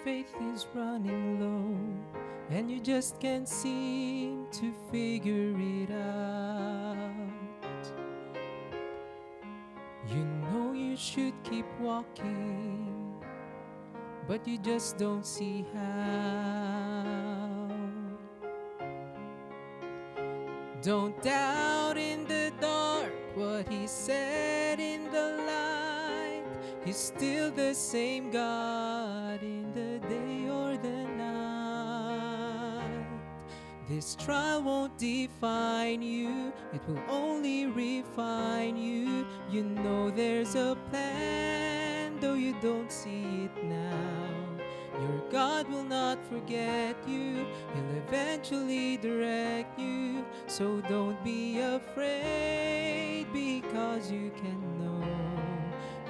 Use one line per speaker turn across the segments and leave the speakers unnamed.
faith is running low and you just can't seem to figure it out. You know you should keep walking, but you just don't see how. Don't doubt in the dark what he said in the light. He's still the same God in the day or the night. This trial won't define you, it will only refine you. You know there's a plan, though you don't see it now. Your God will not forget you, He'll eventually direct you. So don't be afraid, because you can know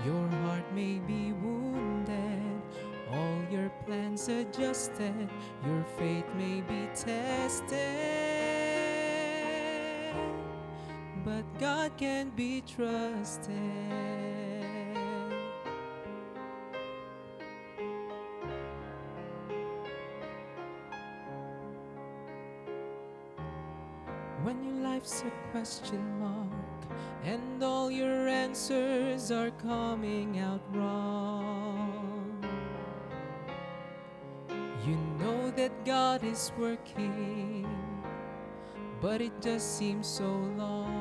your heart may be wounded, all your plans adjusted, your faith may be tested, but God can be trusted. When your life's a question mark and all your answers are coming out wrong, you know that God is working, but it just seems so long.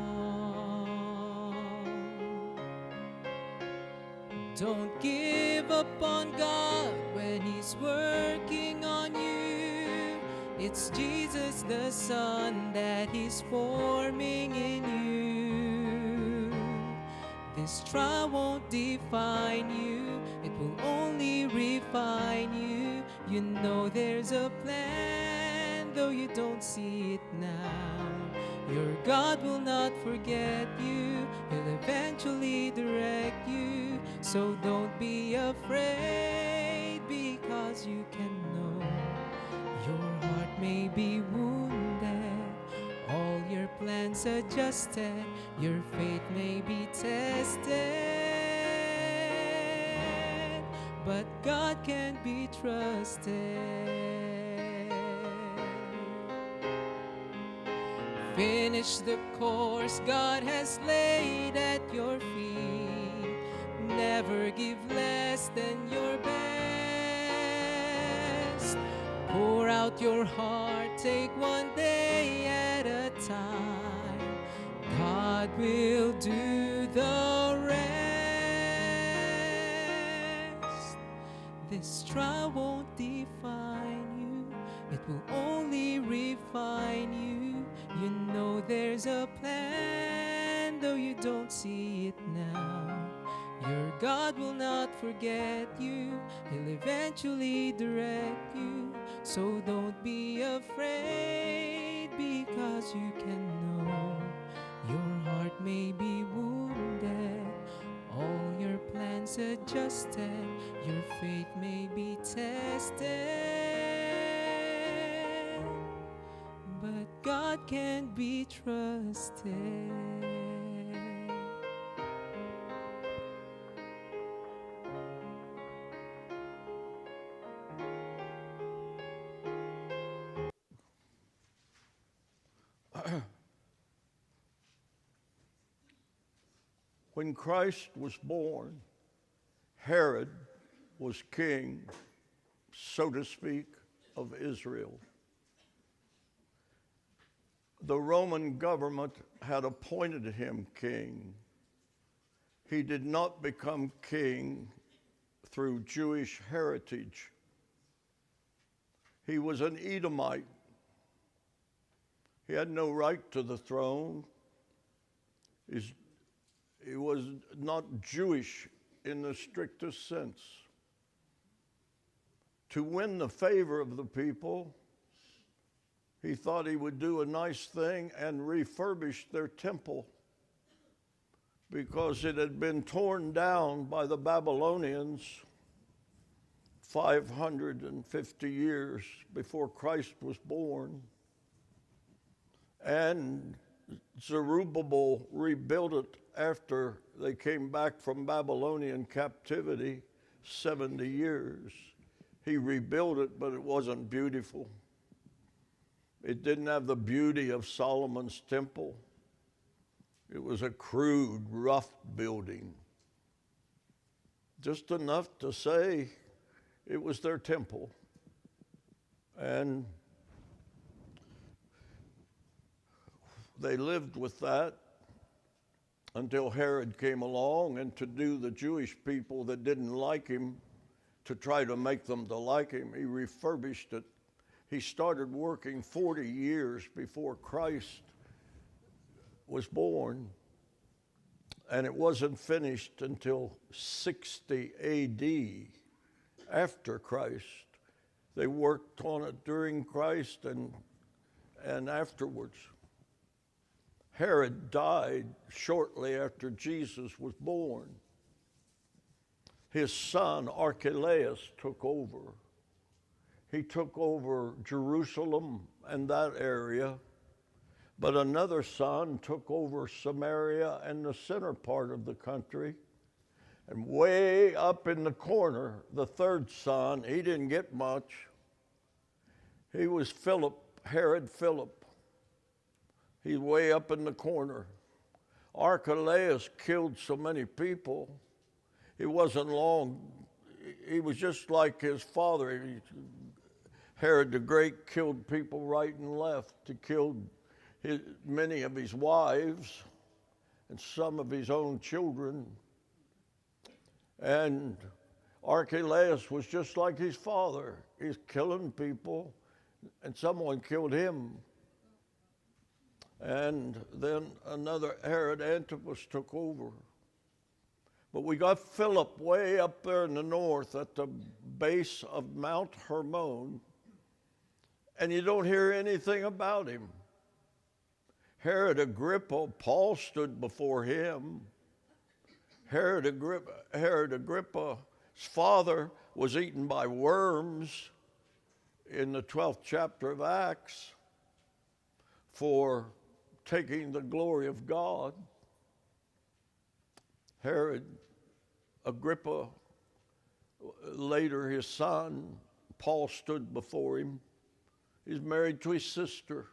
Don't give up on God when He's working on you. It's Jesus the Son that He's forming in you. This trial won't define you, it will only refine you. You know there's a plan, though you don't see it now. Your God will not forget you, He'll eventually direct you. So don't be afraid, because you can know your heart may be wounded, all your plans adjusted, your faith may be tested, but God can be trusted. Finish the course God has laid at your feet. Never give less than your best. Pour out your heart, take one day at a time. God will do the rest. This trial won't define you, it will only refine you. You know there's a plan, though you don't see it now. Your God will not forget you, He'll eventually direct you. So don't be afraid, because you can know your heart may be wounded, all your plans adjusted, your faith may be tested, but God can be trusted.
When Christ was born, Herod was king, so to speak, of Israel. The Roman government had appointed him king. He did not become king through Jewish heritage. He was an Edomite. He had no right to the throne. He was not Jewish in the strictest sense. To win the favor of the people, he thought he would do a nice thing and refurbish their temple, because it had been torn down by the Babylonians 550 years before Christ was born. And Zerubbabel rebuilt it after they came back from Babylonian captivity 70 years. He rebuilt it, but it wasn't beautiful. It didn't have the beauty of Solomon's temple. It was a crude, rough building. Just enough to say it was their temple. And they lived with that until Herod came along, and to do the Jewish people that didn't like him, to try to make them to like him, he refurbished it. He started working 40 years before Christ was born, and it wasn't finished until 60 A.D. after Christ. They worked on it during Christ and afterwards. Herod died shortly after Jesus was born. His son Archelaus took over. He took over Jerusalem and that area, but another son took over Samaria and the center part of the country. And way up in the corner, the third son, he didn't get much. He was Philip, Herod Philip. He's way up in the corner. Archelaus killed so many people. It wasn't long. He was just like his father. Herod the Great killed people right and left. He killed many of his wives and some of his own children. And Archelaus was just like his father. He's killing people, and someone killed him. And then another Herod Antipas took over. But we got Philip way up there in the north at the base of Mount Hermon, and you don't hear anything about him. Herod Agrippa, Paul stood before him. Herod Agrippa's father was eaten by worms in the 12th chapter of Acts for taking the glory of God. Herod Agrippa, later his son, Paul stood before him. He's married to his sister,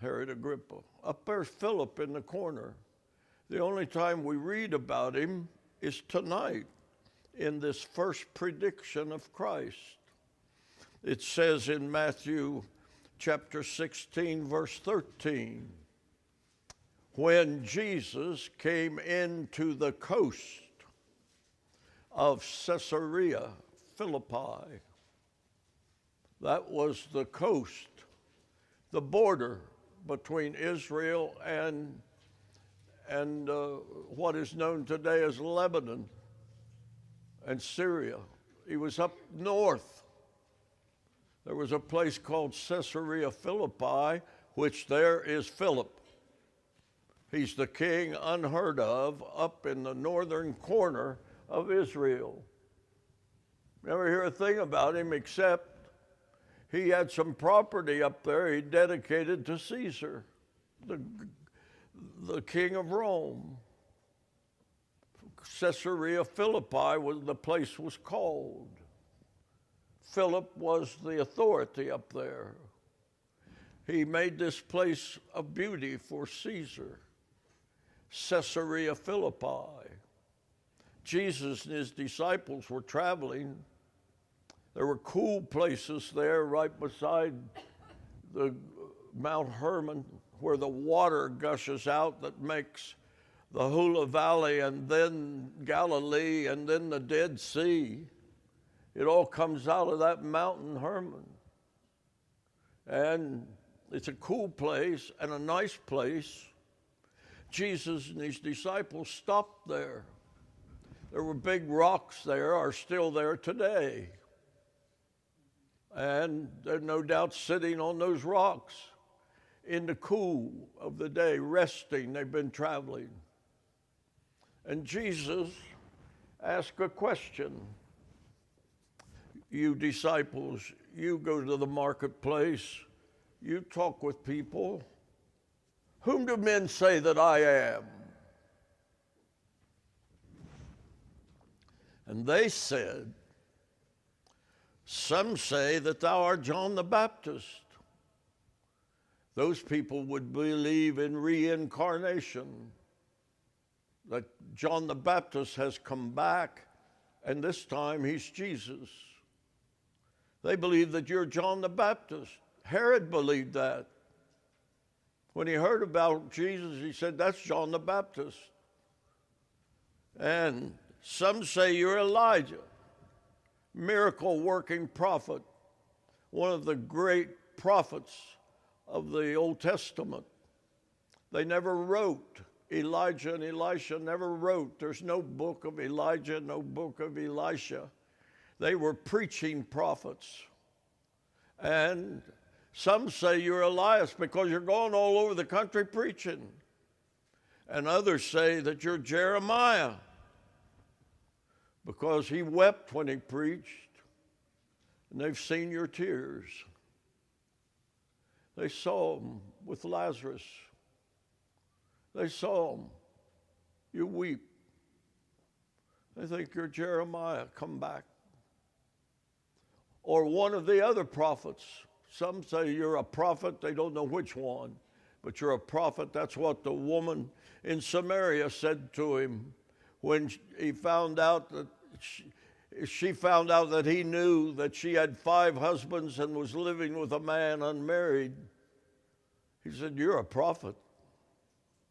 Herod Agrippa. Up there's Philip in the corner. The only time we read about him is tonight in this first prediction of Christ. It says in Matthew chapter 16, verse 13, when Jesus came into the coast of Caesarea Philippi, that was the coast, the border between Israel and what is known today as Lebanon and Syria. He was up north. There was a place called Caesarea Philippi, which there is Philip. He's the king unheard of up in the northern corner of Israel. Never hear a thing about him except he had some property up there he dedicated to Caesar, the king of Rome. Caesarea Philippi was the place was called. Philip was the authority up there. He made this place a beauty for Caesar. Caesarea Philippi. Jesus and his disciples were traveling. There were cool places there right beside the Mount Hermon where the water gushes out that makes the Hula Valley and then Galilee and then the Dead Sea. It all comes out of that mountain Hermon. And it's a cool place and a nice place. Jesus and his disciples stopped there. There were big rocks there, are still there today. And they're no doubt sitting on those rocks in the cool of the day, resting. They've been traveling. And Jesus asked a question. You disciples, you go to the marketplace, you talk with people. Whom do men say that I am? And they said, Some say that thou art John the Baptist. Those people would believe in reincarnation, that John the Baptist has come back, and this time he's Jesus. They believe that you're John the Baptist. Herod believed that. When he heard about Jesus, he said, that's John the Baptist. And some say you're Elijah, miracle-working prophet, one of the great prophets of the Old Testament. They never wrote. Elijah and Elisha never wrote. There's no book of Elijah, no book of Elisha. They were preaching prophets. And some say you're Elias because you're going all over the country preaching. And others say that you're Jeremiah because he wept when he preached, and they've seen your tears. They saw him with Lazarus. They saw him. You weep. They think you're Jeremiah. Come back. Or one of the other prophets. Some say you're a prophet. They don't know which one, but you're a prophet. That's what the woman in Samaria said to him when he found out that she found out that he knew that she had 5 husbands and was living with a man unmarried. He said, you're a prophet.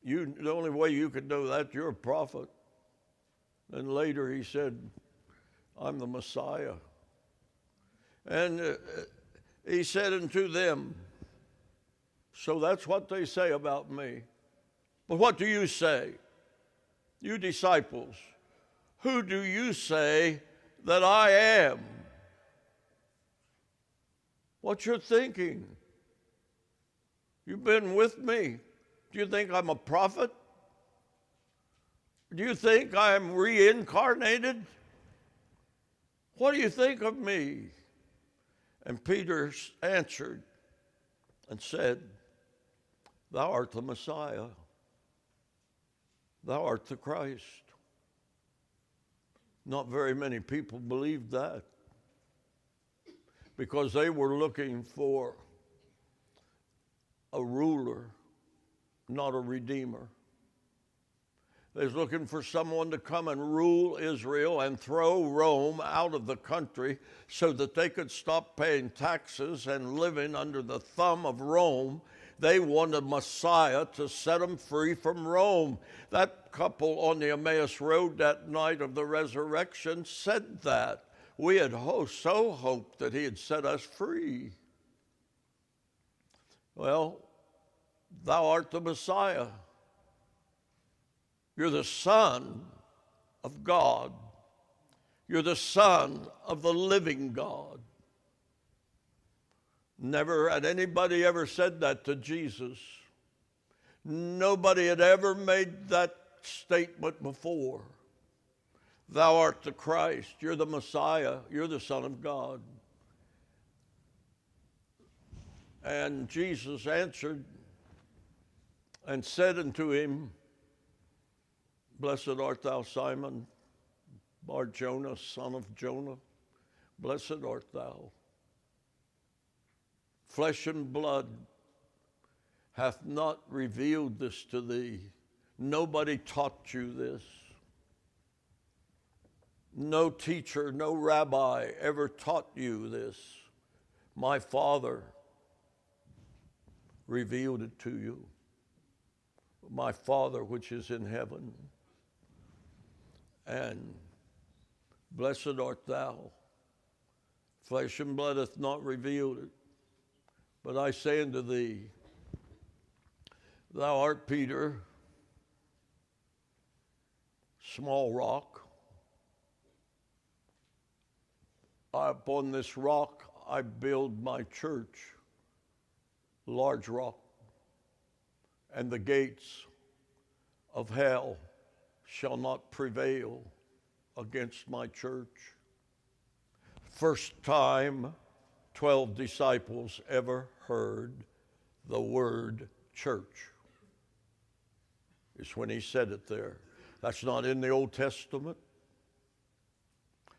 The only way you could know that, you're a prophet. And later he said, I'm the Messiah. And he said unto them, so that's what they say about me. But what do you say? You disciples, who do you say that I am? What you're thinking? You've been with me. Do you think I'm a prophet? Do you think I'm reincarnated? What do you think of me? And Peter answered and said, thou art the Messiah. Thou art the Christ. Not very many people believed that because they were looking for a ruler, not a redeemer. They was looking for someone to come and rule Israel and throw Rome out of the country so that they could stop paying taxes and living under the thumb of Rome. They wanted a Messiah to set them free from Rome. That couple on the Emmaus Road that night of the resurrection said that. We had so hoped that he had set us free. Well, thou art the Messiah. You're the Son of God. You're the Son of the living God. Never had anybody ever said that to Jesus. Nobody had ever made that statement before. Thou art the Christ. You're the Messiah. You're the Son of God. And Jesus answered and said unto him, blessed art thou, Simon, Bar-Jonah, son of Jonah. Blessed art thou. Flesh and blood hath not revealed this to thee. Nobody taught you this. No teacher, no rabbi ever taught you this. My Father revealed it to you. My Father which is in heaven. And blessed art thou. Flesh and blood hath not revealed it. But I say unto thee, thou art Peter, small rock. Upon this rock I build my church, large rock, and the gates of hell shall not prevail against my church. First time 12 disciples ever heard the word church is when he said it there. That's not in the Old Testament.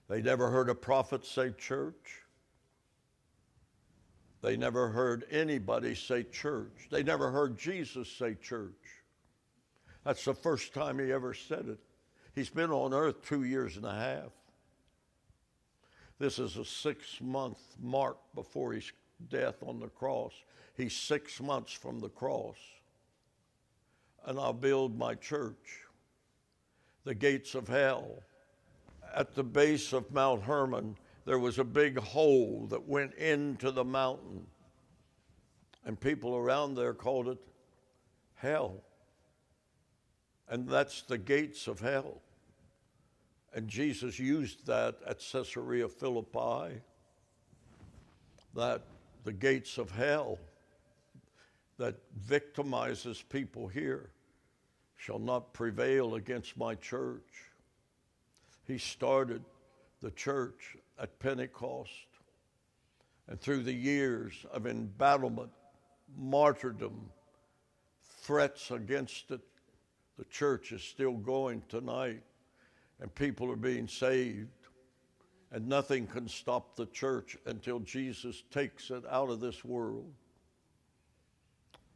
They never heard a prophet say church. They never heard anybody say church. They never heard Jesus say church. That's the first time he ever said it. He's been on earth 2 years and a half. This is a 6-month mark before his death on the cross. He's 6 months from the cross. And I'll build my church. The gates of hell. At the base of Mount Hermon, there was a big hole that went into the mountain. And people around there called it hell. And that's the gates of hell. And Jesus used that at Caesarea Philippi, that the gates of hell that victimizes people here shall not prevail against my church. He started the church at Pentecost. And through the years of embattlement, martyrdom, threats against it, the church is still going tonight, and people are being saved. And nothing can stop the church until Jesus takes it out of this world.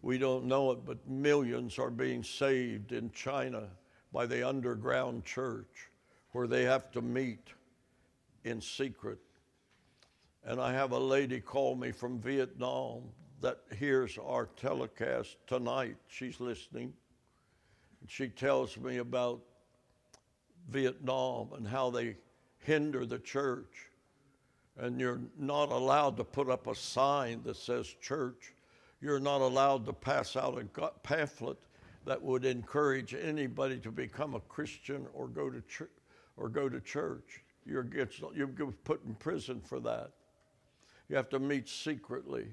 We don't know it, but millions are being saved in China by the underground church, where they have to meet in secret. And I have a lady call me from Vietnam that hears our telecast tonight. She's listening. And she tells me about Vietnam and how they hinder the church. And you're not allowed to put up a sign that says church. You're not allowed to pass out a pamphlet that would encourage anybody to become a Christian or go to church. You're put in prison for that. You have to meet secretly.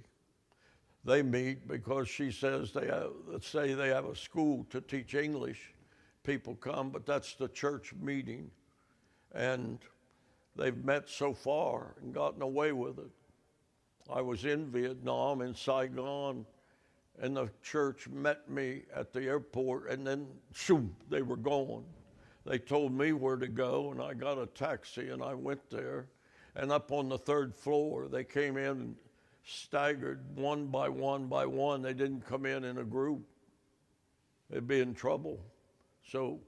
They meet because she says let's say they have a school to teach English. People come, but that's the church meeting. And they've met so far and gotten away with it. I was in Vietnam, in Saigon, and the church met me at the airport, and then, shoom, they were gone. They told me where to go, and I got a taxi, and I went there. And up on the 3rd floor, they came in and staggered one by one by one. They didn't come in a group. They'd be in trouble. So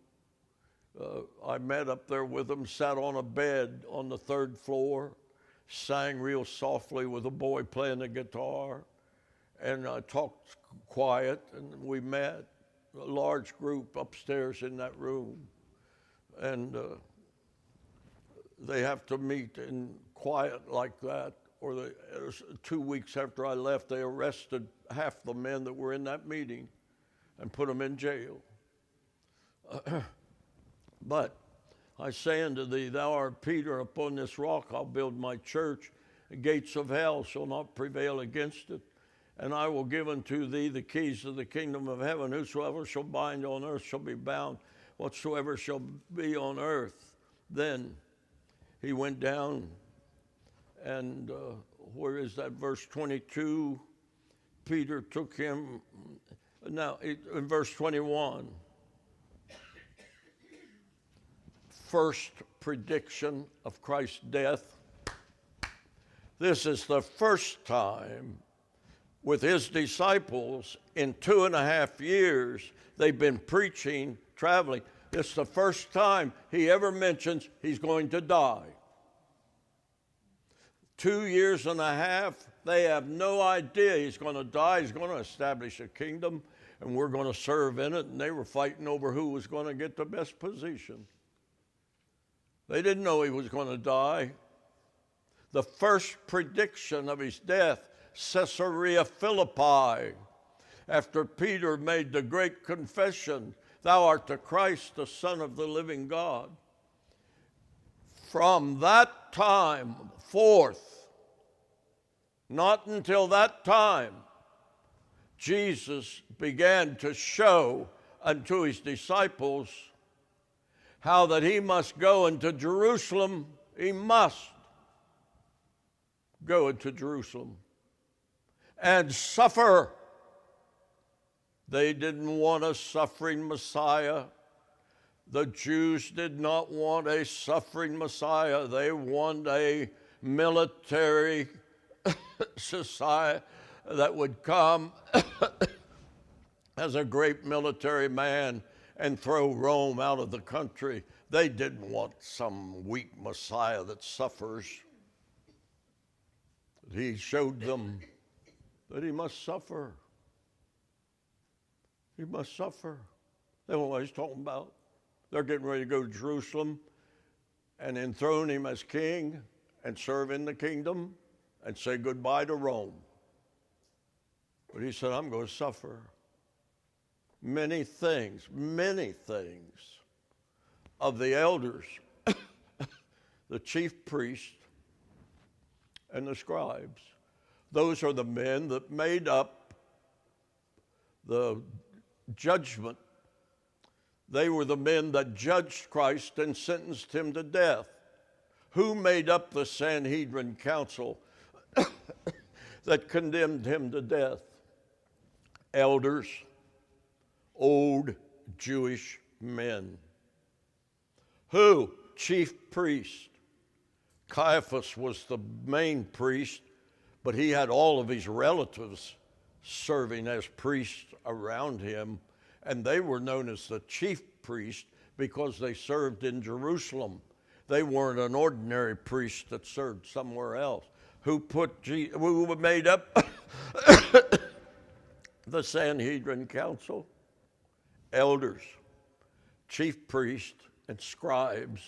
I met up there with them, sat on a bed on the 3rd floor, sang real softly with a boy playing the guitar, and I talked quiet, and we met, a large group upstairs in that room. And they have to meet in quiet like that, or 2 weeks after I left, they arrested half the men that were in that meeting and put them in jail. But I say unto thee, thou art Peter, upon this rock I'll build my church. The gates of hell shall not prevail against it. And I will give unto thee the keys of the kingdom of heaven. Whosoever shall bind on earth shall be bound. Whatsoever shall be on earth. Then he went down, and where is that? Verse 22. Peter took him. Now, in verse 21. First prediction of Christ's death. This is the first time with his disciples in 2.5 years they've been preaching, traveling. This is the first time he ever mentions he's going to die. 2.5 years, they have no idea he's going to die. He's going to establish a kingdom, and we're going to serve in it. And they were fighting over who was going to get the best position. They didn't know he was going to die. The first prediction of his death, Caesarea Philippi, after Peter made the great confession, thou art the Christ, the Son of the living God. From that time forth, not until that time, Jesus began to show unto his disciples how that he must go into Jerusalem. He must go into Jerusalem and suffer. They didn't want a suffering Messiah. The Jews did not want a suffering Messiah. They want a military society that would come as a great military man and throw Rome out of the country. They didn't want some weak Messiah that suffers. He showed them that he must suffer. He must suffer. They don't know what he's talking about. They're getting ready to go to Jerusalem and enthrone him as king and serve in the kingdom and say goodbye to Rome. But he said, I'm going to suffer many things of the elders, the chief priests, and the scribes. Those are the men that made up the judgment. They were the men that judged Christ and sentenced him to death. Who made up the Sanhedrin council that condemned him to death? Elders, old Jewish men. Who? Chief priest. Caiaphas was the main priest, but he had all of his relatives serving as priests around him, and they were known as the chief priest because they served in Jerusalem. They weren't an ordinary priest that served somewhere else. Who made up the Sanhedrin council? Elders, chief priests, and scribes,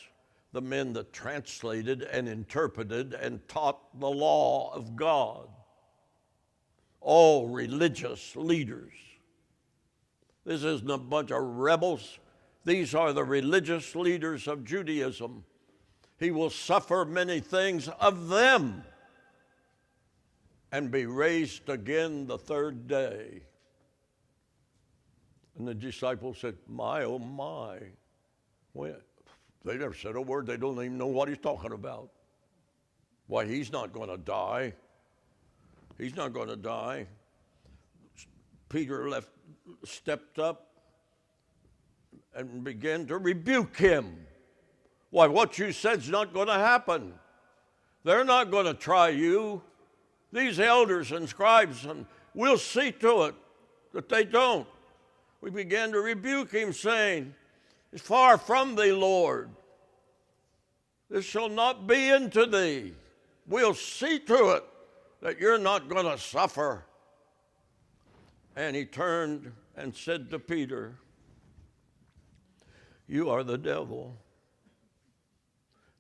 the men that translated and interpreted and taught the law of God. All religious leaders. This isn't a bunch of rebels. These are the religious leaders of Judaism. He will suffer many things of them and be raised again the third day. And the disciples said, my, oh my. Well, they never said a word. They don't even know what he's talking about. Why, he's not going to die. He's not going to die. Peter stepped up and began to rebuke him. Why, what you said's not going to happen. They're not going to try you. These elders and scribes, and we'll see to it that they don't. We began to rebuke him, saying, it's far from thee, Lord. This shall not be unto thee. We'll see to it that you're not going to suffer. And he turned and said to Peter, you are the devil.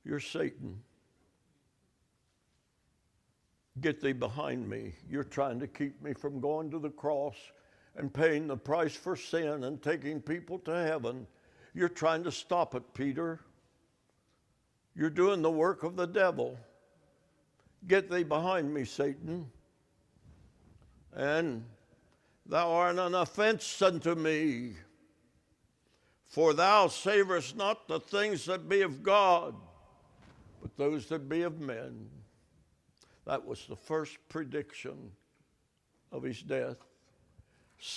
You're Satan. Get thee behind me. You're trying to keep me from going to the cross and paying the price for sin and taking people to heaven. You're trying to stop it, Peter. You're doing the work of the devil. Get thee behind me, Satan. And thou art an offense unto me, for thou savorest not the things that be of God, but those that be of men. That was the first prediction of his death.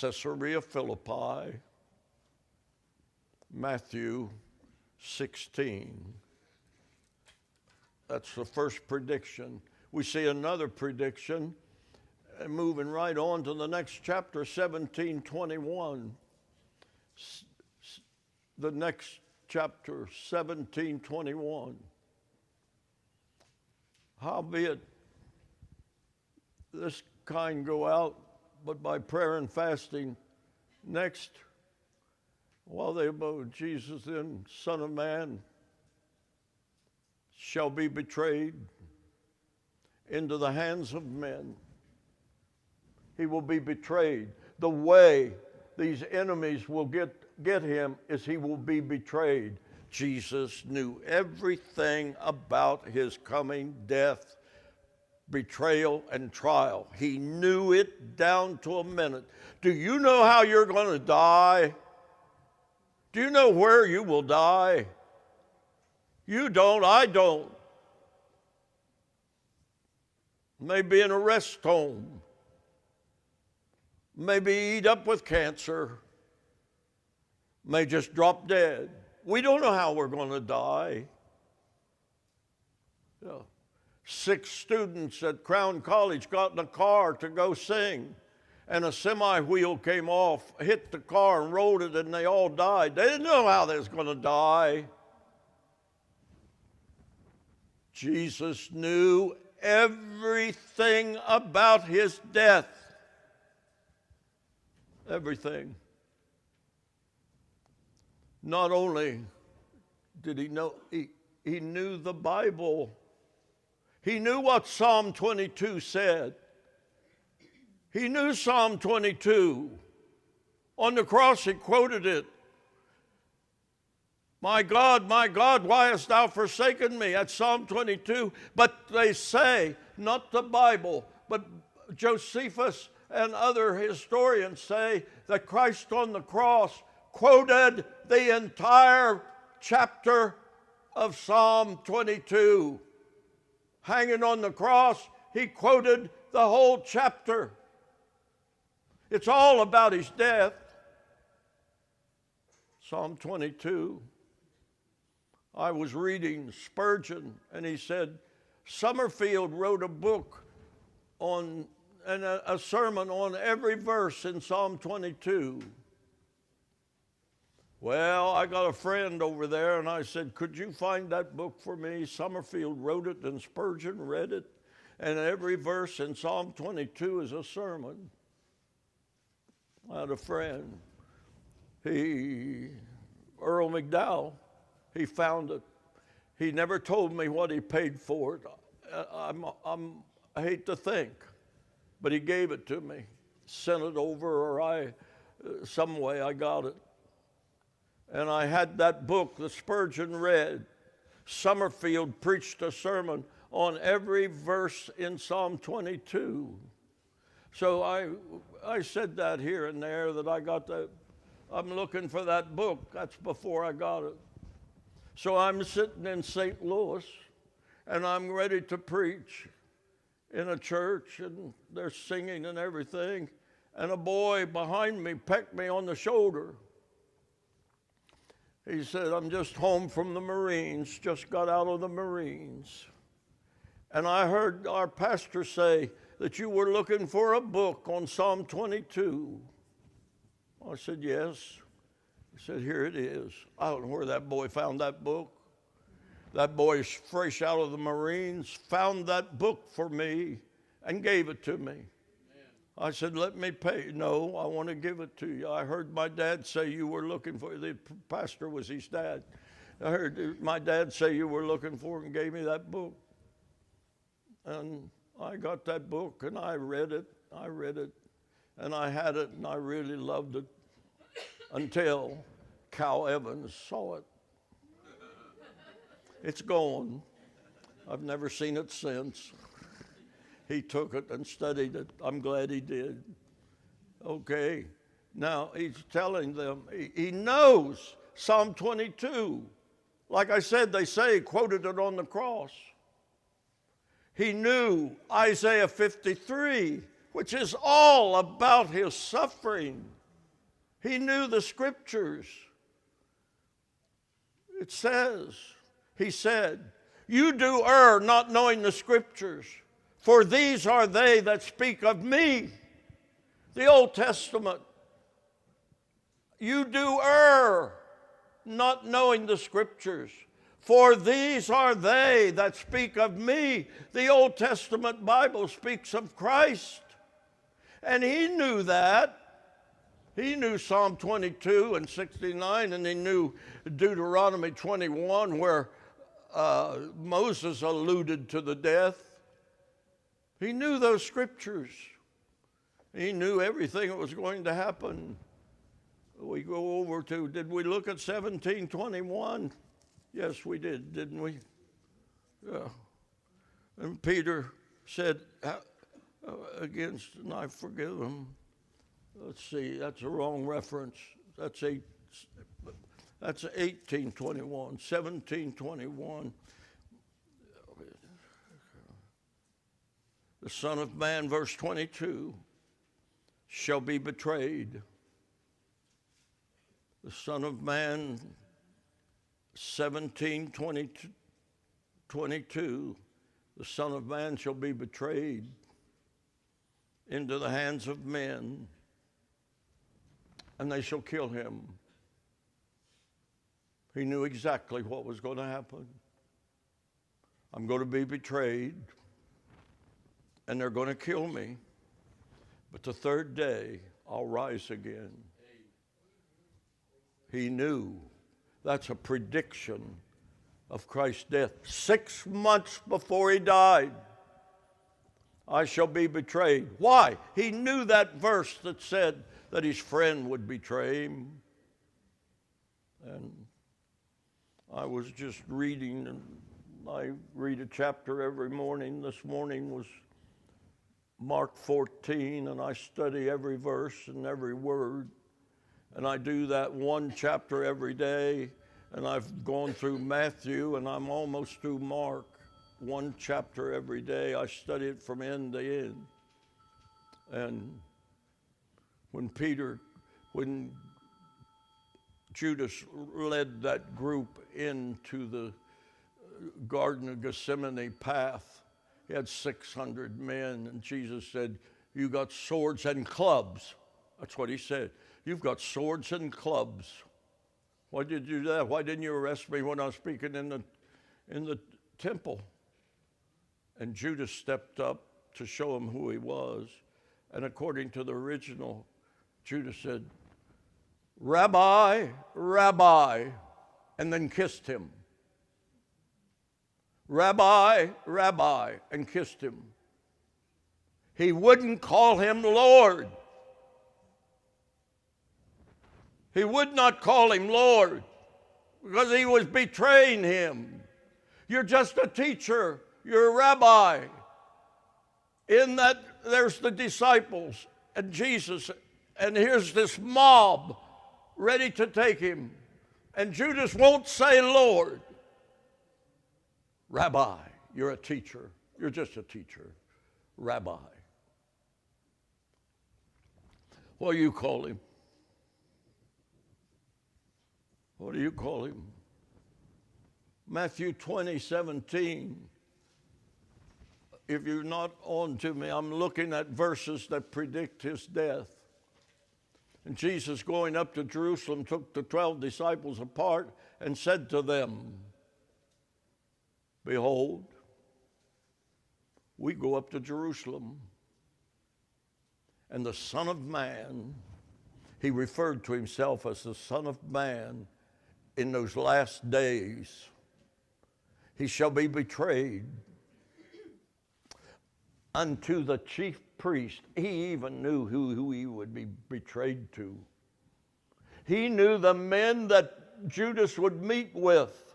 Caesarea Philippi, Matthew 16. That's the first prediction. We see another prediction, and moving right on to the next chapter, 17:21. The next chapter, 17:21. Howbeit, this kind go out, but by prayer and fasting. Next, while they abode, Jesus then, Son of Man, shall be betrayed into the hands of men. He will be betrayed. The way these enemies will get him is he will be betrayed. Jesus knew everything about his coming death, betrayal, and trial. He knew it down to a minute. Do you know how you're going to die? Do you know where you will die? You don't, I don't. Maybe in a rest home. Maybe eat up with cancer. May just drop dead. We don't know how we're going to die. Yeah. 6 students at Crown College got in a car to go sing, and a semi-wheel came off, hit the car and rolled it, and they all died. They didn't know how they was going to die. Jesus knew everything about his death. Everything. Not only did he know, he knew the Bible. He knew what Psalm 22 said. He knew Psalm 22. On the cross, he quoted it. My God, why hast thou forsaken me? That's Psalm 22. But they say, not the Bible, but Josephus and other historians say that Christ on the cross quoted the entire chapter of Psalm 22. Hanging on the cross, he quoted the whole chapter. It's all about his death. Psalm 22. I was reading Spurgeon, and he said, Summerfield wrote a book on, and a sermon on every verse in Psalm 22. Well, I got a friend over there, and I said, could you find that book for me? Summerfield wrote it, and Spurgeon read it, and every verse in Psalm 22 is a sermon. I had a friend, Earl McDowell, he found it. He never told me what he paid for it. I hate to think, but he gave it to me, sent it over, or some way I got it. And I had that book that Spurgeon read. Summerfield preached a sermon on every verse in Psalm 22. So I said that here and there, that I got that. I'm looking for that book. That's before I got it. So I'm sitting in St. Louis, and I'm ready to preach in a church, and they're singing and everything, and a boy behind me pecked me on the shoulder. He said, I'm just home from the Marines, just got out of the Marines. And I heard our pastor say that you were looking for a book on Psalm 22. I said, yes. He said, here it is. I don't know where that boy found that book. That boy is fresh out of the Marines, found that book for me and gave it to me. Amen. I said, let me pay. No, I want to give it to you. I heard my dad say you were looking for it. The pastor was his dad. I heard my dad say you were looking for it and gave me that book. And I got that book and I read it. And I had it and I really loved it until Cal Evans saw it. It's gone. I've never seen it since. He took it and studied it. I'm glad he did. Okay. Now he's telling them, he knows Psalm 22. Like I said, they say he quoted it on the cross. He knew Isaiah 53, which is all about his suffering. He knew the scriptures. It says, he said, you do err not knowing the scriptures, for these are they that speak of me. The Old Testament. You do err not knowing the scriptures, for these are they that speak of me. The Old Testament Bible speaks of Christ. And he knew that. He knew Psalm 22 and 69, and he knew Deuteronomy 21, where Moses alluded to the death. He knew those scriptures. He knew everything that was going to happen. We go over to, did we look at 17:21? Yes, we did, didn't we? Yeah. And Peter said, against, and I forgive him. Let's see, that's a wrong reference. That's 18:21, 17:21. The Son of Man, verse 22, shall be betrayed. The Son of Man, 17:22, The Son of Man shall be betrayed into the hands of men, and they shall kill him. He knew exactly what was going to happen. I'm going to be betrayed, and they're going to kill me. But the third day, I'll rise again. He knew. That's a prediction of Christ's death. 6 months before he died, I shall be betrayed. Why? He knew that verse that said that his friend would betray him. And I was just reading, and I read a chapter every morning. This morning was Mark 14, and I study every verse and every word. And I do that one chapter every day. And I've gone through Matthew, and I'm almost through Mark. One chapter every day. I study it from end to end. And when Judas led that group into the Garden of Gethsemane path, he had 600 men, and Jesus said, "You got swords and clubs." That's what he said. "You've got swords and clubs. Why did you do that? Why didn't you arrest me when I was speaking in the temple?" And Judas stepped up to show him who he was. And according to the original, Judas said, "Rabbi, Rabbi," and then kissed him. "Rabbi, Rabbi," and kissed him. He wouldn't call him Lord. He would not call him Lord because he was betraying him. You're just a teacher. You're a rabbi. In that, there's the disciples and Jesus, and here's this mob ready to take him. And Judas won't say Lord. "Rabbi, you're a teacher. You're just a teacher. Rabbi." What do you call him? What do you call him? Matthew 20:17. If you're not on to me, I'm looking at verses that predict his death. And Jesus, going up to Jerusalem, took the 12 disciples apart and said to them, "Behold, we go up to Jerusalem, and the Son of Man," he referred to himself as the Son of Man in those last days, "he shall be betrayed unto the chief priest." He even knew who he would be betrayed to. He knew the men that Judas would meet with.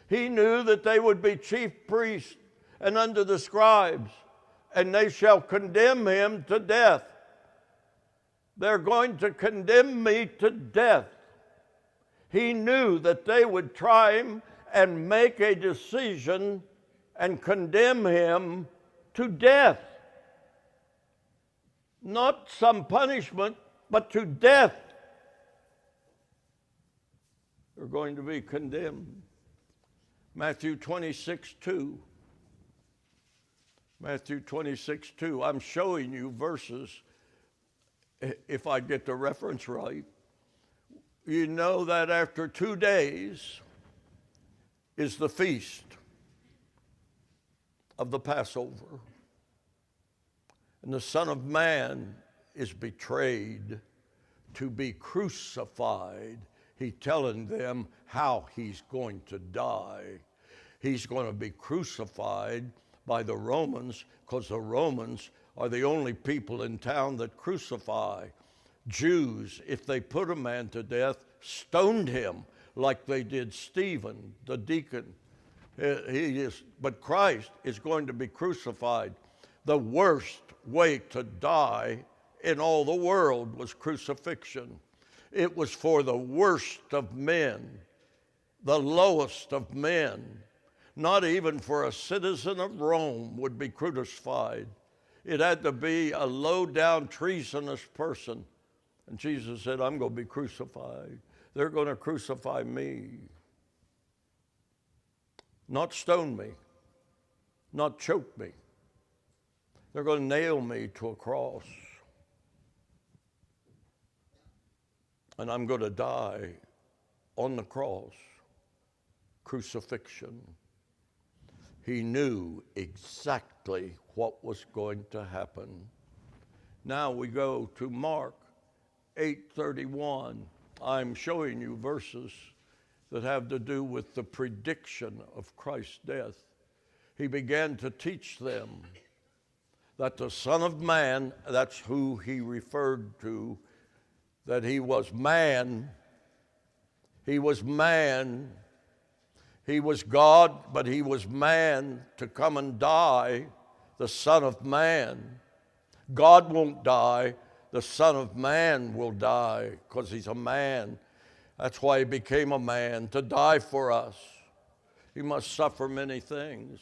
He knew that they would be chief priests and under the scribes, and they shall condemn him to death. They're going to condemn me to death. He knew that they would try him and make a decision and condemn him to death. Not some punishment, but to death. They're going to be condemned. Matthew 26:2. Matthew 26:2. I'm showing you verses, if I get the reference right. You know that after 2 days is the feast of the Passover. And the Son of Man is betrayed to be crucified. He's telling them how he's going to die. He's going to be crucified by the Romans, because the Romans are the only people in town that crucify. Jews, if they put a man to death, stoned him like they did Stephen, the deacon. But Christ is going to be crucified. The worst way to die in all the world was crucifixion. It was for the worst of men, the lowest of men. Not even for a citizen of Rome would be crucified. It had to be a low-down, treasonous person. And Jesus said, "I'm going to be crucified. They're going to crucify me. Not stone me. not choke me. They're going to nail me to a cross. And I'm going to die on the cross, crucifixion. He knew exactly what was going to happen. Now we go to Mark 8:31. I'm showing you verses that have to do with the prediction of Christ's death. He began to teach them that the Son of Man, that's who he referred to, that he was man. He was man. He was God, but he was man to come and die, the Son of Man. God won't die. The Son of Man will die because he's a man. That's why he became a man, to die for us. He must suffer many things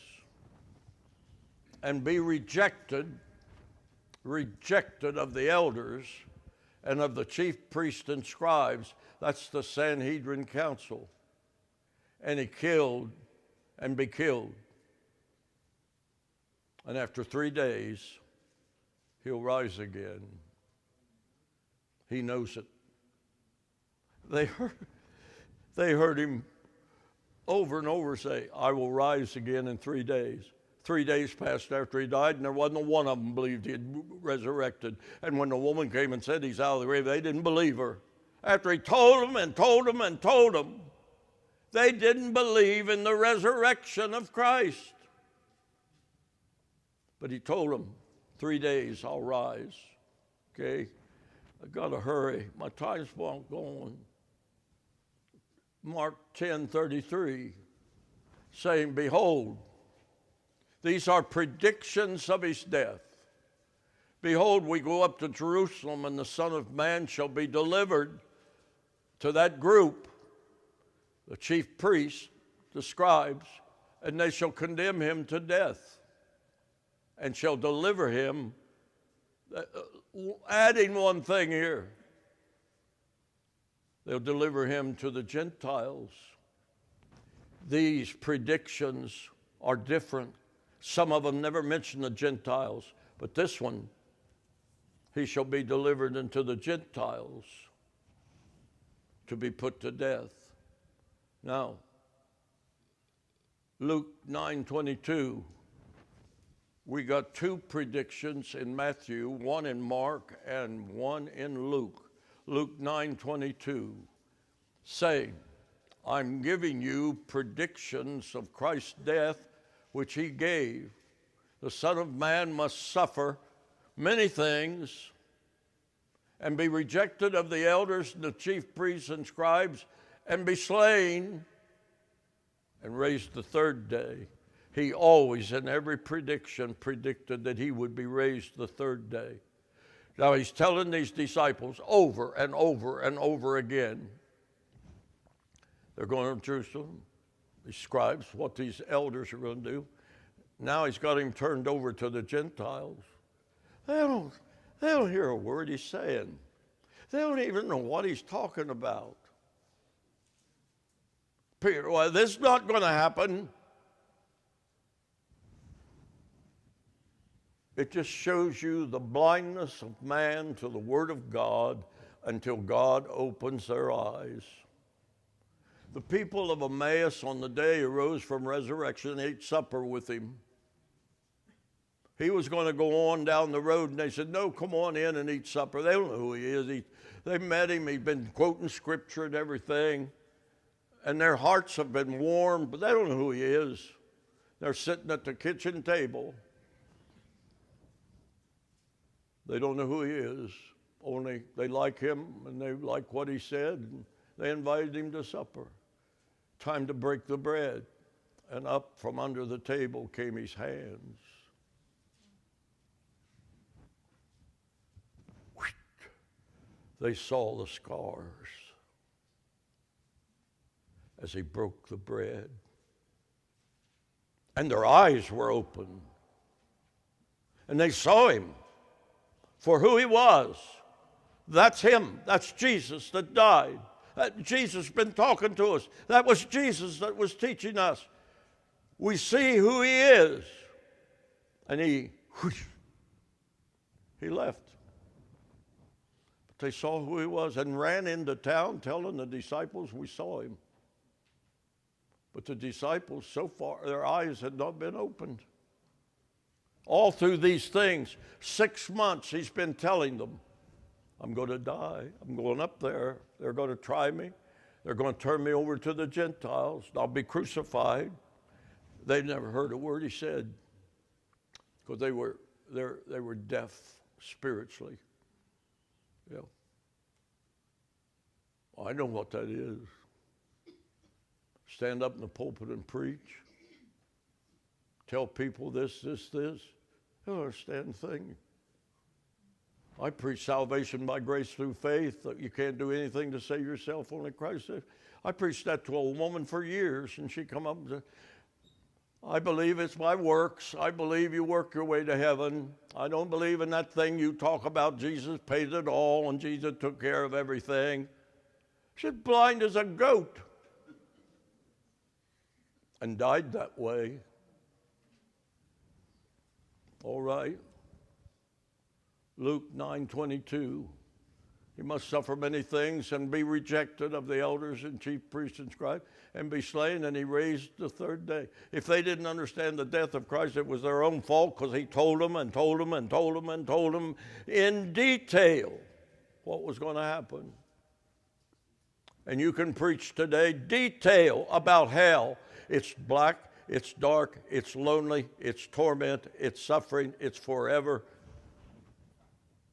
and be rejected of the elders and of the chief priests and scribes. That's the Sanhedrin council. And he killed and be killed. And after 3 days, he'll rise again. He knows it. They heard him over and over say, I will rise again in 3 days. 3 days passed after he died, and there wasn't one of them believed he had resurrected. And when the woman came and said he's out of the grave, they didn't believe her. After he told them and told them and told them, they didn't believe in the resurrection of Christ. But he told them, 3 days I'll rise. Okay? I got to hurry. My time's not going. Mark 10:33, saying, behold, these are predictions of his death. Behold, we go up to Jerusalem, and the Son of Man shall be delivered to that group, the chief priests, the scribes, and they shall condemn him to death and shall deliver him. Adding one thing here, they'll deliver him to the Gentiles. These predictions are different. Some of them never mention the Gentiles, but this one, he shall be delivered into the Gentiles to be put to death. Now, Luke 9:22, we got two predictions in Matthew, one in Mark and one in Luke. Luke 9:22, saying, I'm giving you predictions of Christ's death, which he gave. The Son of Man must suffer many things and be rejected of the elders and the chief priests and scribes and be slain and raised the third day. He always, in every prediction, predicted that he would be raised the third day. Now he's telling these disciples over and over and over again. They're going to Jerusalem, these scribes, what these elders are going to do. Now he's got him turned over to the Gentiles. They don't hear a word he's saying. They don't even know what he's talking about. Peter, well, this is not going to happen. It just shows you the blindness of man to the Word of God until God opens their eyes. The people of Emmaus on the day he rose from resurrection ate supper with him. He was going to go on down the road, and they said, no, come on in and eat supper. They don't know who he is. They met him. He'd been quoting scripture and everything, and their hearts have been warmed, but they don't know who he is. They're sitting at the kitchen table. They don't know who he is, only they like him and they like what he said, and they invited him to supper. Time to break the bread, and up from under the table came his hands. They saw the scars as he broke the bread, and their eyes were open, and they saw him for who he was. That's him. That's Jesus that died. Jesus has been talking to us. That was Jesus that was teaching us. We see who he is. And he left. But they saw who he was and ran into town telling the disciples, we saw him. But the disciples, so far, their eyes had not been opened. All through these things, 6 months he's been telling them, I'm going to die. I'm going up there. They're going to try me. They're going to turn me over to the Gentiles. I'll be crucified. They never heard a word he said because they were deaf spiritually. Yeah. I know what that is. Stand up in the pulpit and preach. Tell people this. They don't understand a thing. I preach salvation by grace through faith, that you can't do anything to save yourself, only Christ saves. I preached that to a woman for years, and she come up and said, I believe it's by works. I believe you work your way to heaven. I don't believe in that thing you talk about. Jesus paid it all, and Jesus took care of everything. She's blind as a goat and died that way. All right. Luke 9:22. He must suffer many things and be rejected of the elders and chief priests and scribes and be slain, and he raised the third day. If they didn't understand the death of Christ, it was their own fault, because he told them and told them and told them and told them in detail what was going to happen. And you can preach today detail about hell. It's black, it's dark, it's lonely, it's torment, it's suffering, it's forever.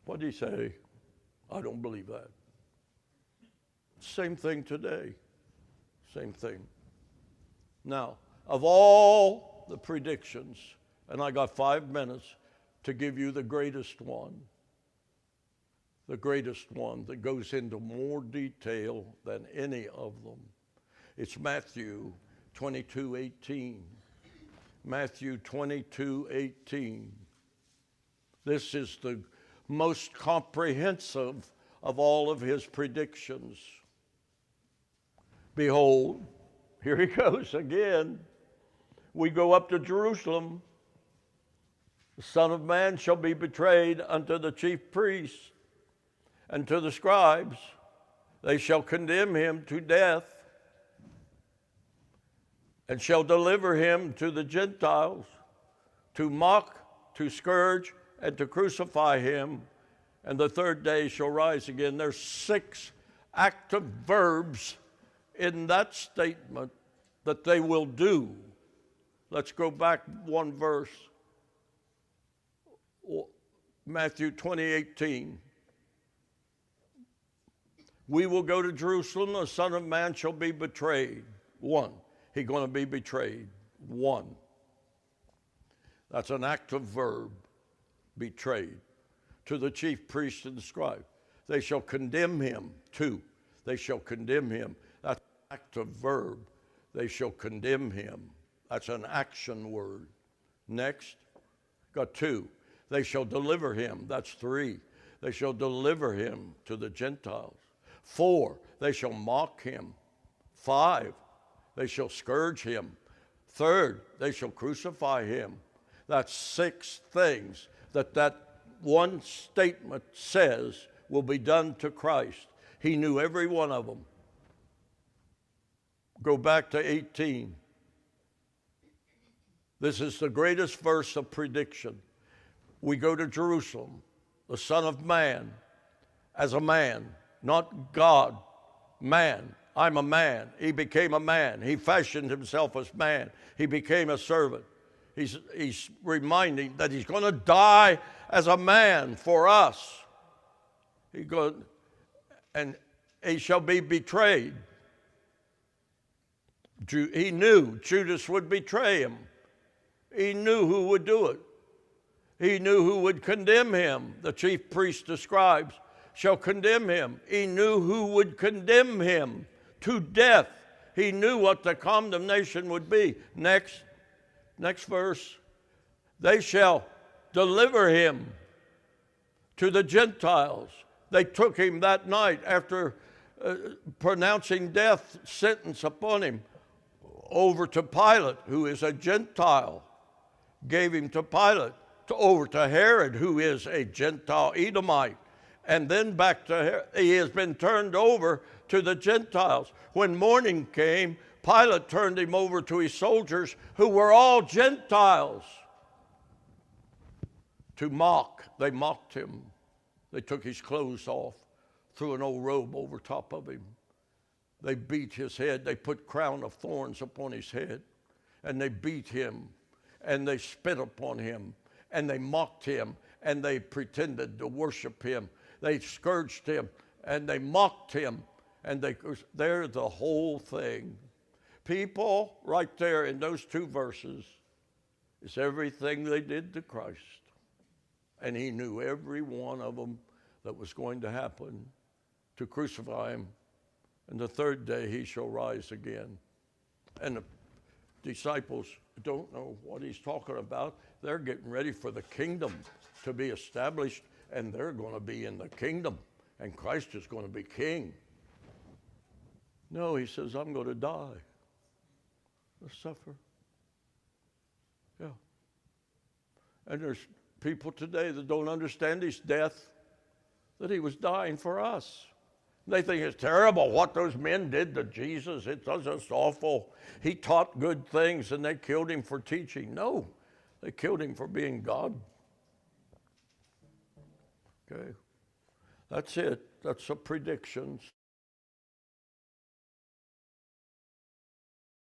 What did he say? I don't believe that. Same thing today. Same thing. Now, of all the predictions, and I got 5 minutes to give you the greatest one that goes into more detail than any of them. It's Matthew 22:18. Matthew 22:18. This is the most comprehensive of all of his predictions. Behold, here he goes again. We go up to Jerusalem. The Son of Man shall be betrayed unto the chief priests and to the scribes. They shall condemn him to death and shall deliver him to the Gentiles to mock, to scourge, and to crucify him, and the third day shall rise again. There's 6 active verbs in that statement that they will do. Let's go back one verse. Matthew 20:18. We will go to Jerusalem, the Son of Man shall be betrayed. 1. He's going to be betrayed. 1. That's an active verb. Betrayed. To the chief priests and the scribes. They shall condemn him. 2. They shall condemn him. That's an active verb. They shall condemn him. That's an action word. Next. Got 2. They shall deliver him. That's 3. They shall deliver him to the Gentiles. 4. They shall mock him. 5. They shall scourge him. 3rd, they shall crucify him. That's 6 things that one statement says will be done to Christ. He knew every one of them. Go back to 18. This is the greatest verse of prediction. We go to Jerusalem, the Son of Man, as a man, not God, man. I'm a man. He became a man. He fashioned himself as man. He became a servant. He's reminding that he's going to die as a man for us. And he shall be betrayed. He knew Judas would betray him. He knew who would do it. He knew who would condemn him. The chief priests, the scribes, shall condemn him. He knew who would condemn him to death. He knew what the condemnation would be. Next verse. They shall deliver him to the Gentiles. They took him that night after pronouncing death sentence upon him over to Pilate, who is a Gentile. Gave him to Pilate. over to Herod, who is a Gentile Edomite. And then back to Herod. He has been turned over to the Gentiles. When morning came, Pilate turned him over to his soldiers, who were all Gentiles, to mock. They mocked him. They took his clothes off, threw an old robe over top of him. They beat his head. They put crown of thorns upon his head. And they beat him. And they spit upon him. And they mocked him. And they pretended to worship him. They scourged him. And they mocked him. And they're the whole thing. People, right there in those two verses, is everything they did to Christ. And he knew every one of them that was going to happen, to crucify him. And the third day he shall rise again. And the disciples don't know what he's talking about. They're getting ready for the kingdom to be established, and they're going to be in the kingdom, and Christ is going to be king. No, he says, I'm going to die. I'll suffer. Yeah. And there's people today that don't understand his death, that he was dying for us. They think it's terrible what those men did to Jesus. It's just awful. He taught good things and they killed him for teaching. No, they killed him for being God. Okay. That's it. That's the predictions.